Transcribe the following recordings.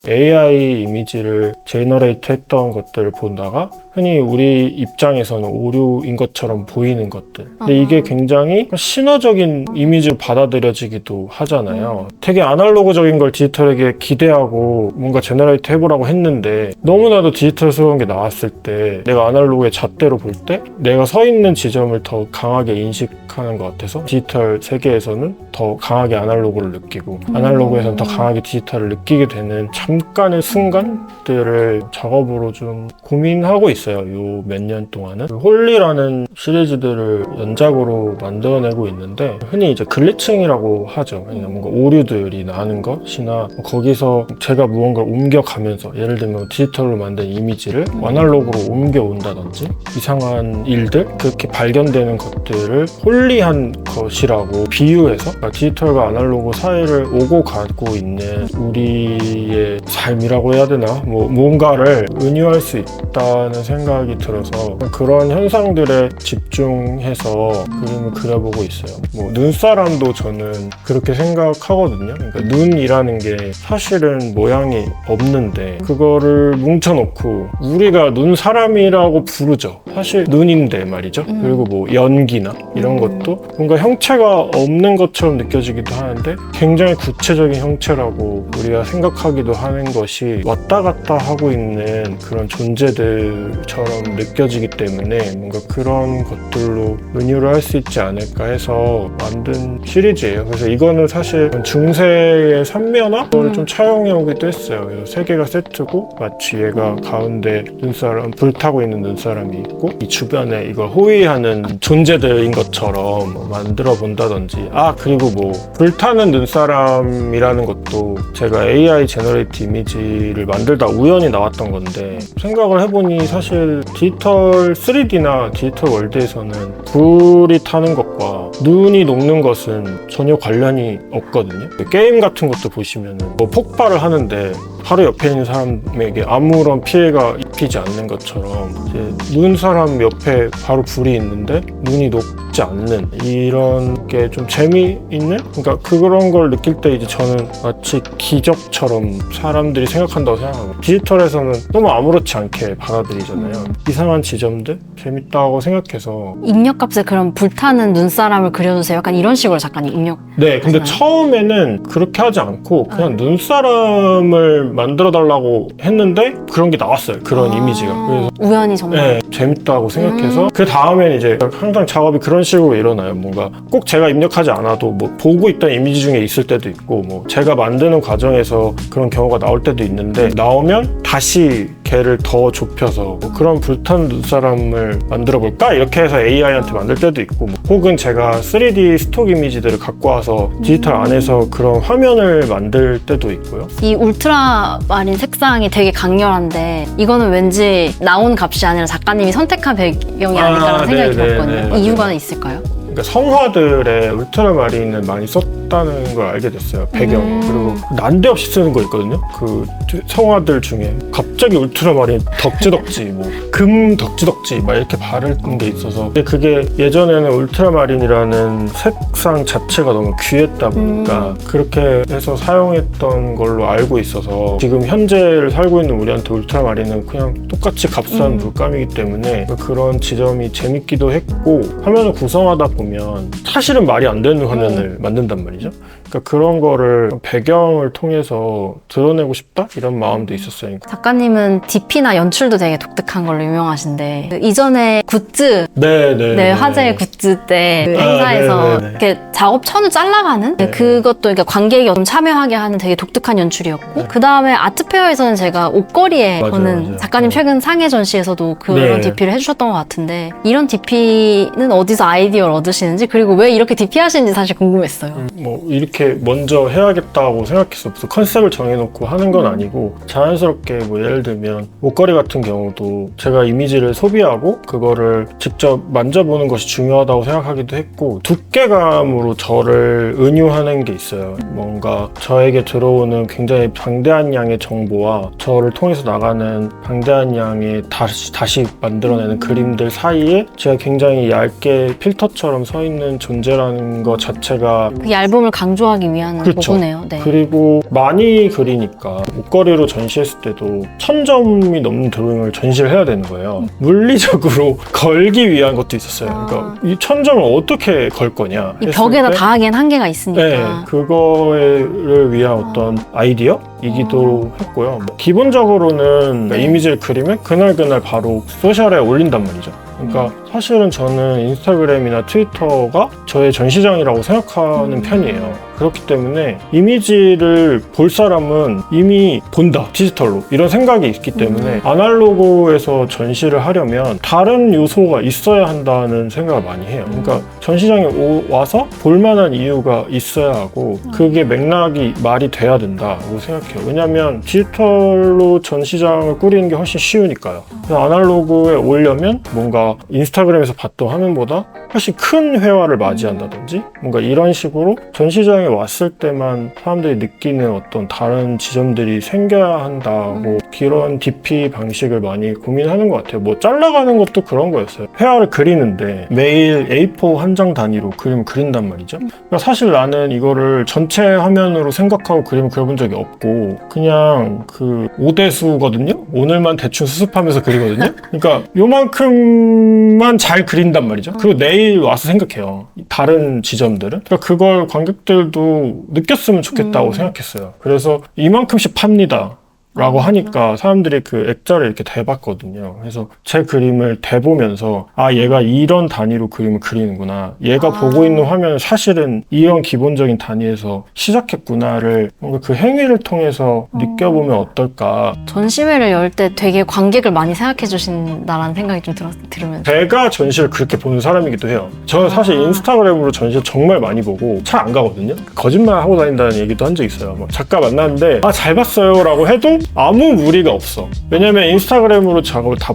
AI 이미지를 제너레이트 했던 것들을 보다가 흔히 우리 입장에서는 오류인 것처럼 보이는 것들. 근데 이게 굉장히 신화적인 이미지로 받아들여지기도 하잖아요. 되게 아날로그적인 걸 디지털에게 기대하고 뭔가 제너레이트 해보라고 했는데 너무나도 디지털스러운 게 나왔을 때 내가 아날로그의 잣대로 볼 때 내가 서 있는 지점을 더 강하게 인식하는 것 같아서 디지털 세계에서는 더 강하게 아날로그를 느끼고 아날로그에서는 더 강하게 디지털을 느끼게 되는 잠깐의 순간들을 작업으로 좀 고민하고 있어요. 요 몇 년 동안은 홀리라는 시리즈들을 연작으로 만들어내고 있는데 흔히 이제 글리칭이라고 하죠. 뭔가 오류들이 나는 것이나 거기서 제가 무언가를 옮겨가면서 예를 들면 디지털로 만든 이미지를 아날로그로 옮겨온다든지 이상한 일들 그렇게 발견되는 것들을 홀리한 것이라고 비유해서 그러니까 디지털과 아날로그 사이를 오고 가고 있는 우리의 삶이라고 해야 되나 무언가를 은유할 수 있다는 생각이 들어서 그런 현상들에 집중해서 그림을 그려보고 있어요. 눈사람도 저는 그렇게 생각하거든요. 그러니까 눈이라는 게 사실은 모양이 없는데 그거를 뭉쳐놓고 우리가 눈사람이라고 부르죠. 사실 눈인데 말이죠. 그리고 연기나 이런 것도 뭔가 형체가 없는 것처럼 느껴지기도 하는데 굉장히 구체적인 형체라고 우리가 생각하기도 하는 것이 왔다 갔다 하고 있는 그런 존재들처럼 느껴지기 때문에 뭔가 그런 것들로 은유를 할 수 있지 않을까 해서 만든 시리즈예요. 그래서 이거는 사실 중세의 삼면화를 좀 차용해 오기도 했어요. 그래서 세 개가 세트고 마치 얘가 가운데 눈사람 불타고 있는 눈사람이 있고 이 주변에 이걸 호위하는 존재들인 것처럼 만들어 본다든지 그리고 불타는 눈사람이라는 것도 제가 AI 제너레이트 이미지를 만들다 우연히 나왔던 건데 생각을 해보니 사실 디지털 3D나 디지털 월드에서는 불이 타는 것과 눈이 녹는 것은 전혀 관련이 없거든요. 게임 같은 것도 보시면은 폭발을 하는데 바로 옆에 있는 사람에게 아무런 피해가 입히지 않는 것처럼 이제 눈 사람 옆에 바로 불이 있는데 눈이 녹지 않는 이런 게 좀 재미있는 그러니까 그런 걸 느낄 때 이제 저는 마치 기적처럼 사람들이 생각한다고 생각하고 디지털에서는 너무 아무렇지 않게 받아들이잖아요. 이상한 지점들 재밌다고 생각해서 입력값에 그럼 불타는 눈사람을 그려주세요. 약간 이런 식으로 작가님 입력. 네, 근데 처음에는 그렇게 하지 않고 그냥 눈사람을 만들어 달라고 했는데 그런 게 나왔어요. 그런 이미지가. 그래서 우연히 정말. 네, 재밌다고 생각해서 그 다음에는 이제 항상 작업이 그런 식으로 일어나요. 뭔가 꼭 제가 입력하지 않아도 보고 있던 이미지 중에 있을 때도 있고 제가 만드는 과정에서 그런 경우가 나올 때도 있는데 나오면 다시 걔를 더 좁혀서 그런 불탄 눈사람을 만들어 볼까? 이렇게 해서 AI한테 만들 때도 있고 혹은 제가 3D 스톡 이미지들을 갖고 와서 디지털 안에서 그런 화면을 만들 때도 있고요. 이 울트라마린 색상이 되게 강렬한데 이거는 왠지 나온 값이 아니라 작가님이 선택한 배경이 아닐까라는 생각이 들었거든요. 이유가 있을까요? 그러니까 성화들의 울트라마린을 많이 썼다는 걸 알게 됐어요. 배경 그리고 난데없이 쓰는 거 있거든요. 그 성화들 중에 갑자기 울트라마린 덕지덕지 금 덕지덕지 막 이렇게 바르는 게 있어서 근데 그게 예전에는 울트라마린이라는 색상 자체가 너무 귀했다 보니까 그렇게 해서 사용했던 걸로 알고 있어서 지금 현재를 살고 있는 우리한테 울트라마린은 그냥 똑같이 값싼 물감이기 때문에 그런 지점이 재밌기도 했고 화면을 구성하다 보면 사실은 말이 안 되는 화면을 만든단 말이죠. 그러니까 그런 거를 배경을 통해서 드러내고 싶다? 이런 마음도 있었어요. 작가님은 DP나 연출도 되게 독특한 걸로 유명하신데 그 이전에 굿즈 화제의 굿즈 때 행사에서 이렇게 작업천을 잘라가는 그것도 그러니까 관객이 좀 참여하게 하는 되게 독특한 연출이었고 그 다음에 아트페어에서는 제가 옷걸이에 거는 작가님 최근 상해 전시에서도 그런 DP를 해주셨던 것 같은데 이런 DP는 어디서 아이디어를 얻으시는지 그리고 왜 이렇게 DP 하시는지 사실 궁금했어요. 이렇게 먼저 해야겠다고 생각해서 무슨 컨셉을 정해놓고 하는 건 아니고 자연스럽게 예를 들면 옷걸이 같은 경우도 제가 이미지를 소비하고 그거를 직접 만져보는 것이 중요하다 중요하다고 생각하기도 했고, 두께감으로 저를 은유하는 게 있어요. 뭔가 저에게 들어오는 굉장히 방대한 양의 정보와 저를 통해서 나가는 방대한 양의 다시 만들어내는 그림들 사이에 제가 굉장히 얇게 필터처럼 서 있는 존재라는 것 자체가 그 얇음을 강조하기 위한 그렇죠. 보고네요. 네. 그리고 많이 그리니까 목걸이로 전시했을 때도 1000점이 넘는 드로잉을 전시를 해야 되는 거예요. 물리적으로 걸기 위한 것도 있었어요. 그러니까 이 1000점을 어떻게 걸 거냐 이 했을 벽에다 때 다하기엔 한계가 있으니까. 네, 그거를 위한 어떤 아이디어이기도 했고요. 뭐 기본적으로는 네. 이미지를 그리면 그날 바로 소셜에 올린단 말이죠. 그러니까 사실은 저는 인스타그램이나 트위터가 저의 전시장이라고 생각하는 편이에요. 그렇기 때문에 이미지를 볼 사람은 이미 본다, 디지털로. 이런 생각이 있기 때문에 아날로그에서 전시를 하려면 다른 요소가 있어야 한다는 생각을 많이 해요. 그러니까 전시장에 와서 볼만한 이유가 있어야 하고 그게 맥락이 말이 돼야 된다고 생각해요. 왜냐하면 디지털로 전시장을 꾸리는 게 훨씬 쉬우니까요. 그래서 아날로그에 오려면 뭔가 인스타그램에서 봤던 화면보다 훨씬 큰 회화를 맞이한다든지 뭔가 이런 식으로 전시장에 왔을 때만 사람들이 느끼는 어떤 다른 지점들이 생겨야 한다고 그런 DP 방식을 많이 고민하는 것 같아요. 뭐 잘라가는 것도 그런 거였어요. 회화를 그리는데 매일 A4 한 장 단위로 그림을 그린단 말이죠. 그러니까 사실 나는 이거를 전체 화면으로 생각하고 그림을 그려본 적이 없고 그냥 그 오대수거든요. 오늘만 대충 수습하면서 그리거든요. 그러니까 요만큼만 잘 그린단 말이죠. 그리고 내일 와서 생각해요. 다른 지점들은. 그러니까 그걸 관객들도 느꼈으면 좋겠다고 생각했어요. 그래서 이만큼씩 팝니다. 라고 하니까 사람들이 그 액자를 이렇게 대봤거든요. 그래서 제 그림을 대보면서 아 얘가 이런 단위로 그림을 그리는구나. 얘가 보고 있는 화면은 사실은 이런 기본적인 단위에서 시작했구나를 뭔가 그 행위를 통해서 느껴보면 어떨까. 전시회를 열 때 되게 관객을 많이 생각해 주신다라는 생각이 좀 들으면서 제가 전시를 그렇게 보는 사람이기도 해요. 저는 사실 인스타그램으로 전시를 정말 많이 보고 잘 안 가거든요. 거짓말 하고 다닌다는 얘기도 한 적 있어요. 막 작가 만났는데 아 잘 봤어요 라고 해도 아무 무리가 없어. 왜냐면 인스타그램으로 작업을 다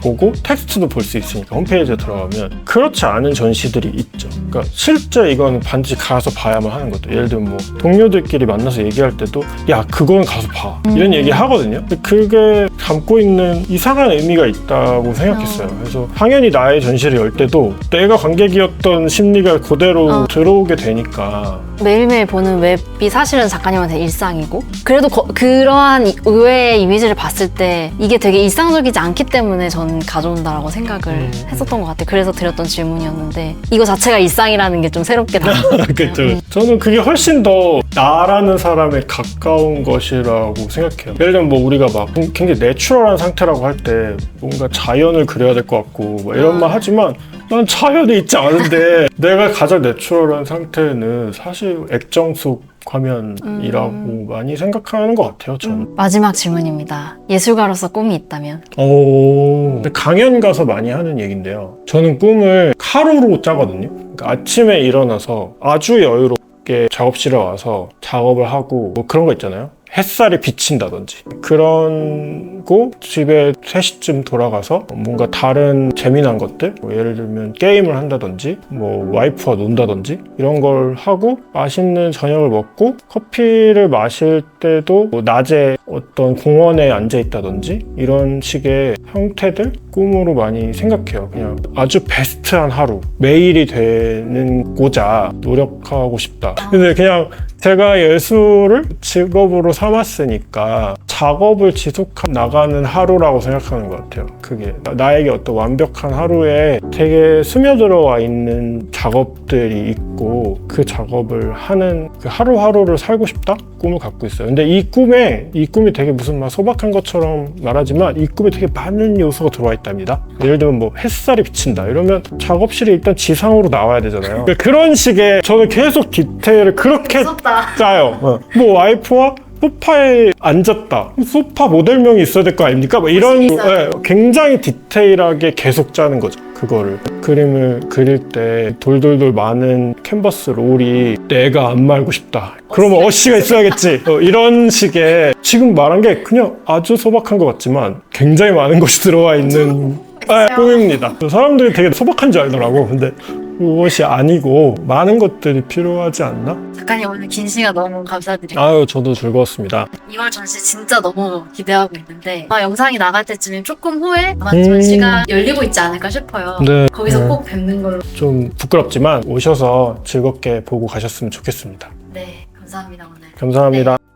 보고 텍스트도 볼 수 있으니까 홈페이지에 들어가면. 그렇지 않은 전시들이 있죠. 그러니까 실제 이건 반드시 가서 봐야만 하는 것도. 예를 들면 뭐 동료들끼리 만나서 얘기할 때도 야 그건 가서 봐 이런 얘기 하거든요. 근데 그게 담고 있는 이상한 의미가 있다고 생각했어요. 그래서 당연히 나의 전시를 열 때도 내가 관객이었던 심리가 그대로 들어오게 되니까. 매일매일 보는 웹이 사실은 작가님한테 일상이고 그래도 그러한 의외의 이미지를 봤을 때 이게 되게 일상적이지 않기 때문에 전 가져온다라고 생각을 했었던 것 같아요. 그래서 드렸던 질문이었는데 이거 자체가 일상이라는 게 좀 새롭게 다가왔어요. 그렇죠. 저는 그게 훨씬 더 나라는 사람에 가까운 것이라고 생각해요. 예를 들면 뭐 우리가 막 굉장히 내추럴한 상태라고 할 때 뭔가 자연을 그려야 될 것 같고 뭐 이런 말 하지만 난 자연이 있지 않은데 내가 가장 내추럴한 상태는 사실 액정 속 화면이라고 많이 생각하는 것 같아요, 저는. 마지막 질문입니다. 예술가로서 꿈이 있다면? 근데 강연 가서 많이 하는 얘기인데요. 저는 꿈을 하루로 짜거든요. 그러니까 아침에 일어나서 아주 여유롭게 작업실에 와서 작업을 하고 뭐 그런 거 있잖아요. 햇살이 비친다든지 그러고 집에 3시쯤 돌아가서 뭔가 다른 재미난 것들 뭐 예를 들면 게임을 한다든지 뭐 와이프와 논다든지 이런 걸 하고 맛있는 저녁을 먹고 커피를 마실 때도 뭐 낮에 어떤 공원에 앉아 있다든지 이런 식의 형태들 꿈으로 많이 생각해요. 그냥 아주 베스트한 하루 매일이 되는고자 노력하고 싶다. 근데 그냥 제가 예술을 직업으로 삼았으니까 작업을 지속하고 나가는 하루라고 생각하는 것 같아요. 그게 나에게 어떤 완벽한 하루에 되게 스며들어와 있는 작업들이 있고 그 작업을 하는 그 하루하루를 살고 싶다? 꿈을 갖고 있어요. 근데 이 꿈이 되게 무슨 막 소박한 것처럼 말하지만 이 꿈에 되게 많은 요소가 들어와 있답니다. 예를 들면 뭐 햇살이 비친다 이러면 작업실이 일단 지상으로 나와야 되잖아요. 그런 식의 저는 계속 디테일을 그렇게 짜요. 뭐 와이프와 소파에 앉았다. 소파 모델명이 있어야 될 거 아닙니까? 뭐 이런 굉장히 디테일하게 계속 짜는 거죠. 그거를 그림을 그릴 때 돌돌돌 많은 캔버스 롤이 내가 안 말고 싶다. 그러면 어시가 있어야겠지. 이런 식의 지금 말한 게 그냥 아주 소박한 것 같지만 굉장히 많은 것이 들어와 있는 꿈입니다. 사람들이 되게 소박한 줄 알더라고. 근데 그것이 아니고 많은 것들이 필요하지 않나? 작가님 오늘 긴 시간 너무 감사드립니다. 아유, 저도 즐거웠습니다. 2월 전시 진짜 너무 기대하고 있는데 아마 영상이 나갈 때쯤에 조금 후에 아마 전시가 열리고 있지 않을까 싶어요. 네. 거기서 꼭 뵙는 걸로. 좀 부끄럽지만 오셔서 즐겁게 보고 가셨으면 좋겠습니다. 네, 감사합니다 오늘. 감사합니다. 네.